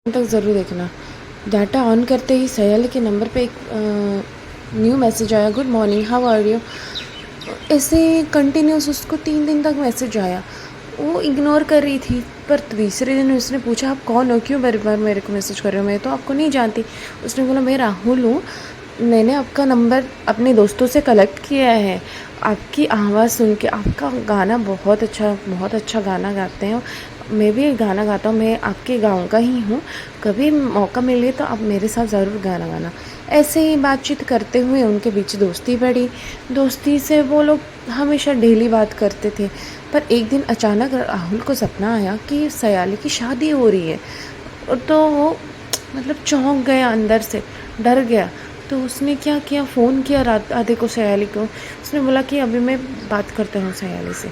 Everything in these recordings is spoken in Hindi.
तक ज़रूर देखना। डाटा ऑन करते ही सयाली के नंबर पे एक न्यू मैसेज आया, good morning, how are you. ऐसे कंटिन्यूस उसको 3 दिन तक मैसेज आया। वो इग्नोर कर रही थी, पर तीसरे दिन उसने पूछा, आप कौन हो, क्यों बार बार मेरे को मैसेज कर रहे हो, मैं तो आपको नहीं जानती। उसने बोला, मैं राहुल हूँ, मैंने आपका नंबर अपने दोस्तों से कलेक्ट किया है। आपकी आवाज़ सुन के, आपका गाना बहुत अच्छा गाना गाते हैं, मैं भी गाना गाता हूँ, मैं आपके गाँव का ही हूँ, कभी मौका मिले तो आप मेरे साथ ज़रूर गाना गाना। ऐसे ही बातचीत करते हुए उनके बीच दोस्ती बढ़ी। दोस्ती से वो लोग हमेशा डेली बात करते थे। पर एक दिन अचानक राहुल को सपना आया कि सयाली की शादी हो रही है। तो वो मतलब चौंक गया, अंदर से डर गया। तो उसने क्या किया, फ़ोन किया रात आधे को सयाली को। उसने बोला कि अभी मैं बात करता हूँ सयाली से।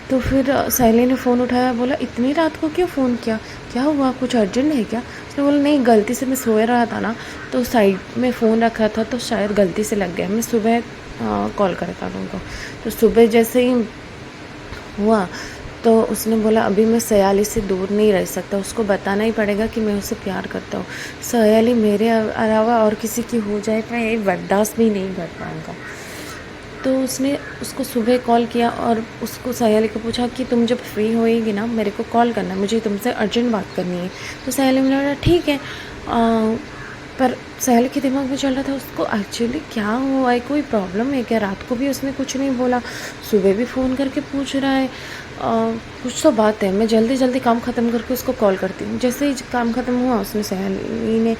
तो फिर सहेली ने फ़ोन उठाया, बोला, इतनी रात को क्यों फ़ोन किया, क्या हुआ, कुछ अर्जेंट है क्या। उसने बोला, नहीं, गलती से मैं सोए रहा था ना, तो साइड में फ़ोन रखा था, तो शायद गलती से लग गया, मैं सुबह कॉल करता था उनको। तो सुबह जैसे ही हुआ तो उसने बोला, अभी मैं सयाली से दूर नहीं रह सकता, उसको बताना ही पड़ेगा कि मैं उसे प्यार करता हूँ। सयाली मेरे अलावा और किसी की हो जाए, मैं ये बर्दाश्त भी नहीं कर पाऊँगा। तो उसने उसको सुबह कॉल किया और उसको सयाली को पूछा कि तुम जब फ्री होएगी ना, मेरे को कॉल करना, मुझे तुमसे अर्जेंट बात करनी है। तो सयाली ने बोला, ठीक है। पर सयाली के दिमाग में चल रहा था, उसको एक्चुअली क्या हुआ है, कोई प्रॉब्लम है क्या। रात को भी उसने कुछ नहीं बोला, सुबह भी फ़ोन करके पूछ रहा है। कुछ तो बात है, मैं जल्दी जल्दी काम ख़त्म करके उसको कॉल करती हूँ। जैसे ही काम ख़त्म हुआ, उसने सयाली ने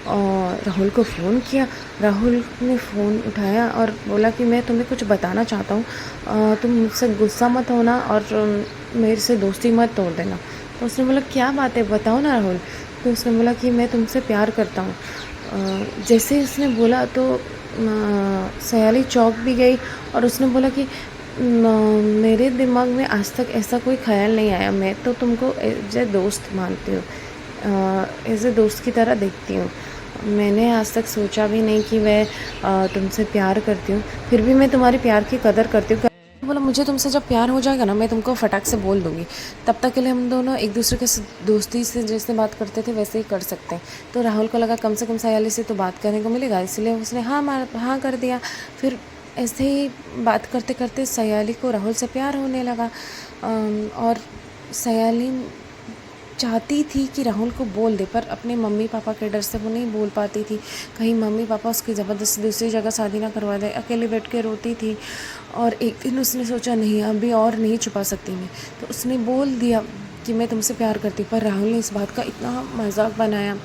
राहुल को फ़ोन किया। राहुल ने फ़ोन उठाया और बोला कि मैं तुम्हें कुछ बताना चाहता हूँ, तुम मुझसे गुस्सा मत होना और मेरे से दोस्ती मत तोड़ देना। तो उसने बोला, क्या बात है, बताओ ना राहुल। तो उसने बोला कि मैं तुमसे प्यार करता हूँ। जैसे ही उसने बोला तो सयाली चौंक भी गई और उसने बोला कि मेरे दिमाग में आज तक ऐसा कोई ख्याल नहीं आया, मैं तो तुमको एज ए दोस्त मानती हूँ, एज ए दोस्त की तरह देखती हूँ। मैंने आज तक सोचा भी नहीं कि मैं तुमसे प्यार करती हूँ, फिर भी मैं तुम्हारे प्यार की कदर करती हूँ। बोला, मुझे तुमसे जब प्यार हो जाएगा ना, मैं तुमको फटाक से बोल दूँगी, तब तक के लिए हम दोनों एक दूसरे के दोस्ती से जैसे बात करते थे वैसे ही कर सकते हैं। तो राहुल को लगा कम से कम सयाली से तो बात करने को मिलेगा, इसलिए उसने हाँ कर दिया। फिर ऐसे ही बात करते करते सयाली को राहुल से प्यार होने लगा। और सयाली चाहती थी कि राहुल को बोल दे, पर अपने मम्मी पापा के डर से वो नहीं बोल पाती थी, कहीं मम्मी पापा उसकी ज़बरदस्ती दूसरी जगह शादी ना करवा दे। अकेले बैठ के रोती थी और एक दिन उसने सोचा, नहीं अभी और नहीं छुपा सकती मैं, तो उसने बोल दिया कि मैं तुमसे प्यार करती हूँ। पर राहुल ने इस बात का इतना मजाक बनाया,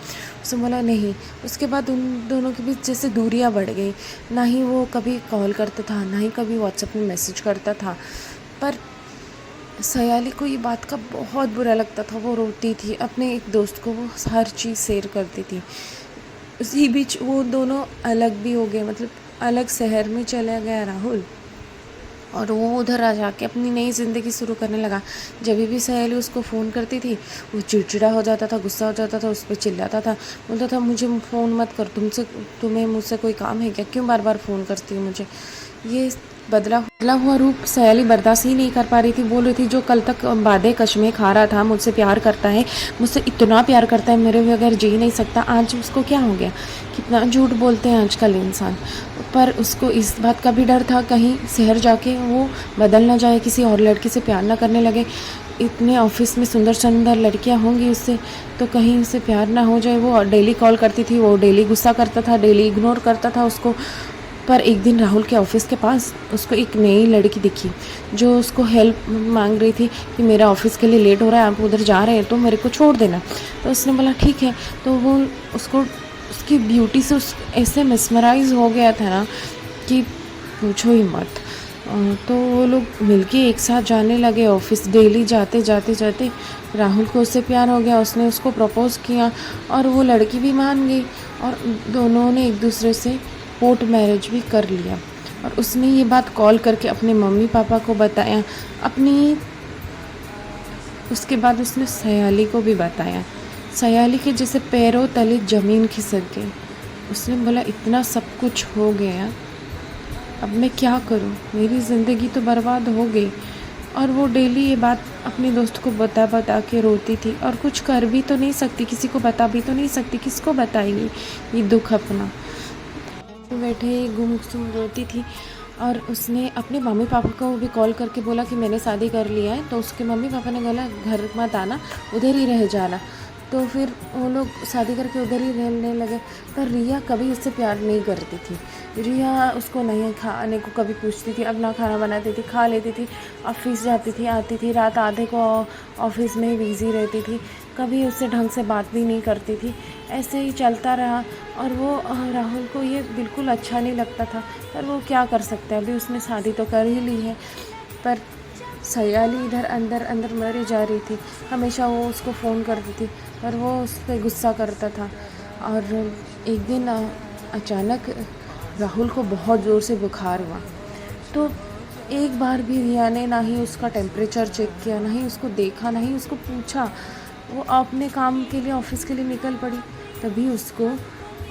उसने बोला नहीं। उसके बाद उन दोनों के बीच जैसे दूरियाँ बढ़ गई, ना ही वो कभी कॉल करता था, ना ही कभी व्हाट्सएप में मैसेज करता था। पर सयाली को ये बात का बहुत बुरा लगता था, वो रोती थी, अपने एक दोस्त को वो हर चीज़ शेयर करती थी। उसी बीच वो दोनों अलग भी हो गए, मतलब अलग शहर में चला गया राहुल और वो उधर आ जाके अपनी नई ज़िंदगी शुरू करने लगा। जब भी सहेली उसको फ़ोन करती थी, वो चिड़चिड़ा हो जाता था, गुस्सा हो जाता था, उस पर चिल्लाता था, बोलता था मुझे फ़ोन मत कर, तुम्हें मुझसे कोई काम है क्या, क्यों बार बार फ़ोन करती हो मुझे। ये बदला हुआ रूप सयाली बर्दाश्त ही नहीं कर पा रही थी। बोल रही थी, जो कल तक बादे कश्मे खा रहा था, मुझसे प्यार करता है, मुझसे इतना प्यार करता है, मेरे बगैर जी नहीं सकता, आज उसको क्या हो गया। कितना झूठ बोलते हैं आजकल इंसान। पर उसको इस बात का भी डर था, कहीं शहर जाके वो बदल ना जाए, किसी और लड़की से प्यार ना करने लगे। इतने ऑफिस में सुंदर सुंदर लड़कियां होंगी उससे, तो कहीं उससे प्यार ना हो जाए। वो डेली कॉल करती थी, वो डेली गुस्सा करता था, डेली इग्नोर करता था उसको। पर एक दिन राहुल के ऑफिस के पास उसको एक नई लड़की दिखी, जो उसको हेल्प मांग रही थी कि मेरा ऑफिस के लिए लेट हो रहा है, आप उधर जा रहे हैं तो मेरे को छोड़ देना। तो उसने बोला ठीक है। तो वो उसको उसकी ब्यूटी से ऐसे मिसमराइज़ हो गया था ना कि पूछो ही मत। तो वो लोग मिलके एक साथ जाने लगे ऑफिस। डेली जाते जाते जाते राहुल को उससे प्यार हो गया, उसने उसको प्रपोज़ किया और वो लड़की भी मान गई और दोनों ने एक दूसरे से कोर्ट मैरिज भी कर लिया। और उसने ये बात कॉल करके अपने मम्मी पापा को बताया। उसके बाद उसने सयाली को भी बताया। सयाली के जैसे पैरों तले ज़मीन खिसक गई। उसने बोला, इतना सब कुछ हो गया, अब मैं क्या करूं, मेरी ज़िंदगी तो बर्बाद हो गई। और वो डेली ये बात अपने दोस्त को बता बता के रोती थी और कुछ कर भी तो नहीं सकती, किसी को बता भी तो नहीं सकती, किसको बताएगी ये दुख अपना। बैठे गुमसुम रोती थी और उसने अपने मम्मी पापा को भी कॉल करके बोला कि मैंने शादी कर लिया है। तो उसके मम्मी पापा ने बोला घर मत आना, उधर ही रह जाना। तो फिर वो लोग शादी करके उधर ही रहने लगे। पर रिया कभी उससे प्यार नहीं करती थी। रिया उसको नहीं खाने को कभी पूछती थी, अपना खाना बनाती थी, खा लेती थी, ऑफिस जाती थी, आती थी, रात आधे को ऑफिस में ही बिज़ी रहती थी, कभी उससे ढंग से बात भी नहीं करती थी। ऐसे ही चलता रहा और वो राहुल को ये बिल्कुल अच्छा नहीं लगता था। पर वो क्या कर सकता है, अभी उसने शादी तो कर ही ली है। पर सयाली इधर अंदर अंदर मरी जा रही थी। हमेशा वो उसको फ़ोन करती थी पर वो उस पर गुस्सा करता था। और एक दिन अचानक राहुल को बहुत ज़ोर से बुखार हुआ। तो एक बार भी रिया ने ना ही उसका टेम्परेचर चेक किया, ना ही उसको देखा, ना ही उसको पूछा। वो अपने काम के लिए ऑफिस के लिए निकल पड़ी। तभी उसको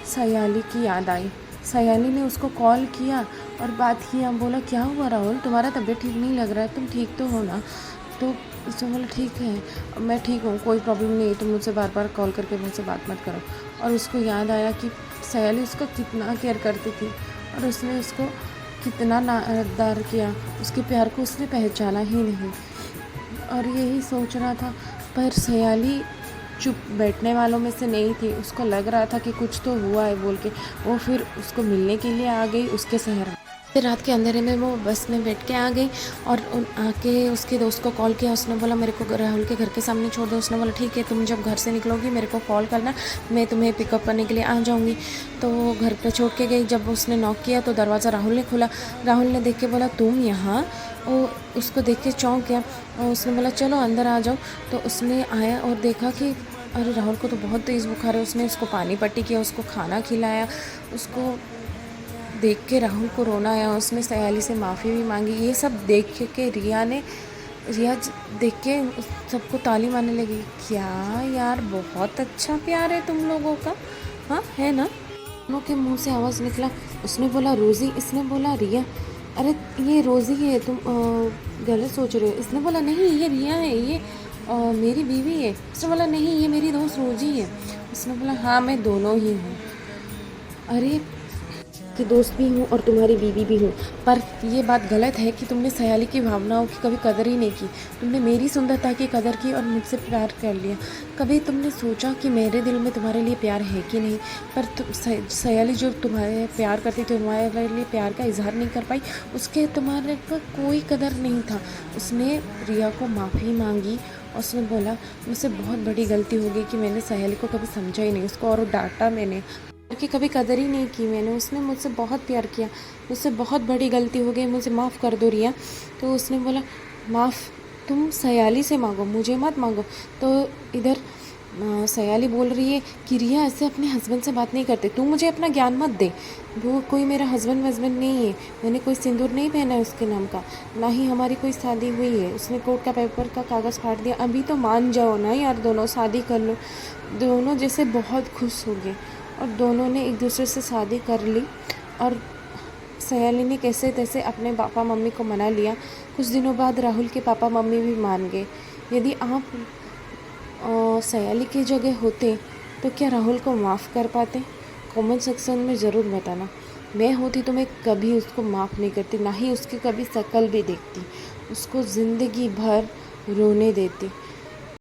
सयाली की याद आई। सयाली ने उसको कॉल किया और बात किया। बोला क्या हुआ राहुल, तुम्हारा तबीयत ठीक नहीं लग रहा है, तुम ठीक तो हो ना? तो उसने बोला ठीक है, मैं ठीक हूँ, कोई प्रॉब्लम नहीं है, तुम मुझसे बार बार कॉल करके मुझसे बात मत करो। और उसको याद आया कि सयाली उसका कितना केयर करती थी और उसने उसको कितना नादार किया, उसके प्यार को उसने पहचाना ही नहीं। और यही सोच रहा था। पर सयाली चुप बैठने वालों में से नहीं थी। उसको लग रहा था कि कुछ तो हुआ है बोल के वो फिर उसको मिलने के लिए आ गई उसके शहर में। फिर रात के अंधेरे में वो बस में बैठ के आ गई और आके उसके दोस्त को कॉल किया। उसने बोला मेरे को राहुल के घर के सामने छोड़ दो। उसने बोला ठीक है, तुम जब घर से निकलोगी मेरे को कॉल करना, मैं तुम्हें पिकअप करने के लिए आ जाऊँगी। तो वो घर पे छोड़ के गई। जब उसने नॉक किया तो दरवाज़ा राहुल ने खोला। राहुल ने देख के बोला तुम यहाँ? वो उसको देख के चौंक गया और उसने बोला चलो अंदर आ जाओ। तो उसने आया और देखा कि अरे राहुल को तो बहुत तेज़ बुखार है। उसने उसको पानी पट्टी किया, उसको खाना खिलाया। उसको देख के राहुल को रोना आया। उसने सयाली से माफ़ी भी मांगी। ये सब देख के रिया देख के सबको ताली मारने लगी। क्या यार, बहुत अच्छा प्यार है तुम लोगों का, हाँ है ना? दोनों के मुंह से आवाज़ निकला। उसने बोला रोज़ी, इसने बोला रिया। अरे ये रोज़ी है, तुम गलत सोच रहे हो। इसने बोला नहीं ये रिया है, ये मेरी बीवी है। उसने बोला नहीं ये मेरी दोस्त रोज़ी है। उसने बोला हाँ मैं दोनों ही हूँ। अरे कि दोस्त भी हूँ और तुम्हारी बीवी भी हूँ। पर ये बात गलत है कि तुमने सयाली की भावनाओं की कभी कदर ही नहीं की। तुमने मेरी सुंदरता की कदर की और मुझसे प्यार कर लिया। कभी तुमने सोचा कि मेरे दिल में तुम्हारे लिए प्यार है कि नहीं? पर सयाली जो तुम्हारे प्यार करती थी, तुम्हारे लिए प्यार का इजहार नहीं कर पाई, उसके तुम्हारे पर कोई कदर नहीं था। उसने रिया को माफ़ी मांगी और उसने बोला मुझसे बहुत बड़ी गलती हो गई कि मैंने सयाली को कभी समझा ही नहीं, उसको और डांटा मैंने की कभी कदर ही नहीं की मैंने। उसने मुझसे बहुत प्यार किया, मुझसे बहुत बड़ी गलती हो गई, मुझे माफ़ कर दो रिया। तो उसने बोला माफ़ तुम सयाली से मांगो, मुझे मत मांगो। तो इधर सयाली बोल रही है कि रिया ऐसे अपने हस्बैंड से बात नहीं करते, तू मुझे अपना ज्ञान मत दे। वो कोई मेरा हस्बैंड वस्बैंड नहीं है, मैंने कोई सिंदूर नहीं पहना है उसके नाम का, ना ही हमारी कोई शादी हुई है। उसने कोर्ट का पेपर का कागज़ फाड़ दिया। अभी तो मान जाओ ना यार, दोनों शादी कर लो। दोनों जैसे बहुत खुश हो गए और दोनों ने एक दूसरे से शादी कर ली। और सयाली ने कैसे तैसे अपने पापा मम्मी को मना लिया। कुछ दिनों बाद राहुल के पापा मम्मी भी मान गए। यदि आप सयाली की जगह होते तो क्या राहुल को माफ़ कर पाते? कमेंट सेक्शन में ज़रूर बताना। मैं होती तो मैं कभी उसको माफ़ नहीं करती, ना ही उसकी कभी शक्ल भी देखती, उसको ज़िंदगी भर रोने देती।